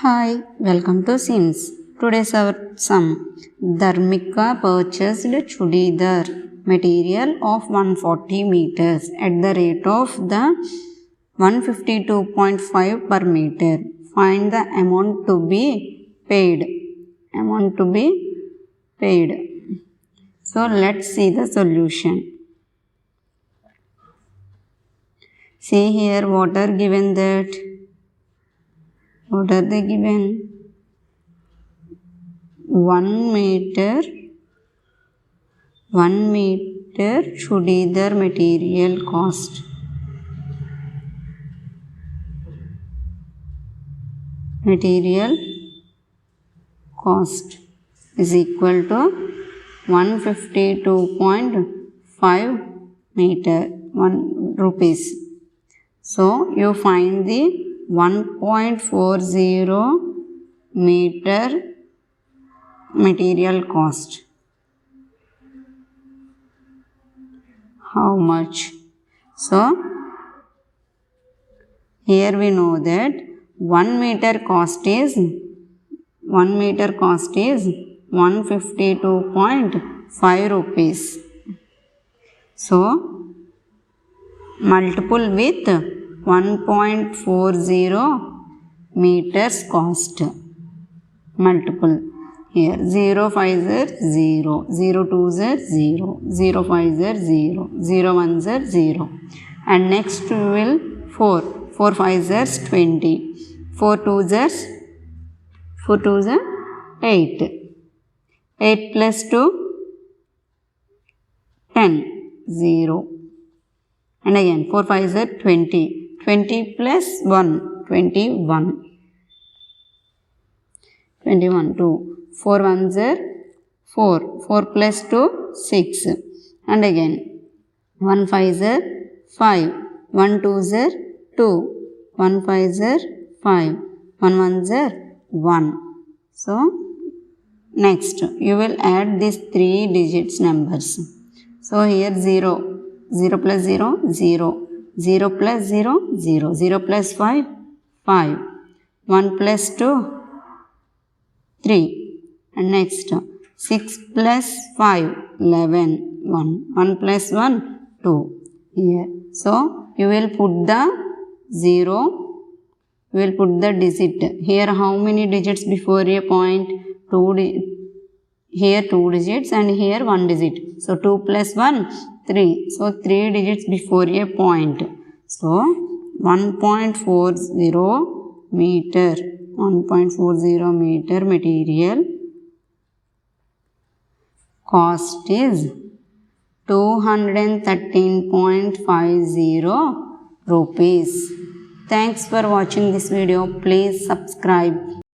Hi, welcome to Sims. Today's our sum. Dharmika purchased chudidar material of 140 meters at the rate of the 152.5 per meter. Find the amount to be paid. So let's see the solution. See here what are given that. What are they given? 1 meter chudidar material cost. Material cost is equal to 152.5 meter 1 rupees. So you find the 1.40 meter material cost. How much? So here we know that 1 meter cost is 152.5 rupees. So multiple with 1.40 meters cost. Multiple here 0 5s are 0, 0 2s are 0, 0 5s are 0, 0 1s are 0, and next we will 4 5s are 20, 4 2s are 8, 8 plus 2 10, 0, and again 4 5s are 20, 20 plus 1 21, 2, 4 1s are 4, 4 plus 2 6, and again 1 5s are 5, 1 2s are 2, 1 5s are 5, 1 1s are 1. So next you will add these 3 digits numbers. So here 0, 0 plus 0, 0, 0 plus 0, 0, 0 plus 5, 5, 1 plus 2, 3, and next 6 plus 5, 11, 1, 1 plus 1, 2 here. So you will put the 0, you will put the digit. Here how many digits before a point? Here 2 digits and here 1 digit. So 2 plus 1, 3. So 3 digits before a point. So 1.40 meter material cost is 213.50 rupees. Thanks for watching this video. Please subscribe.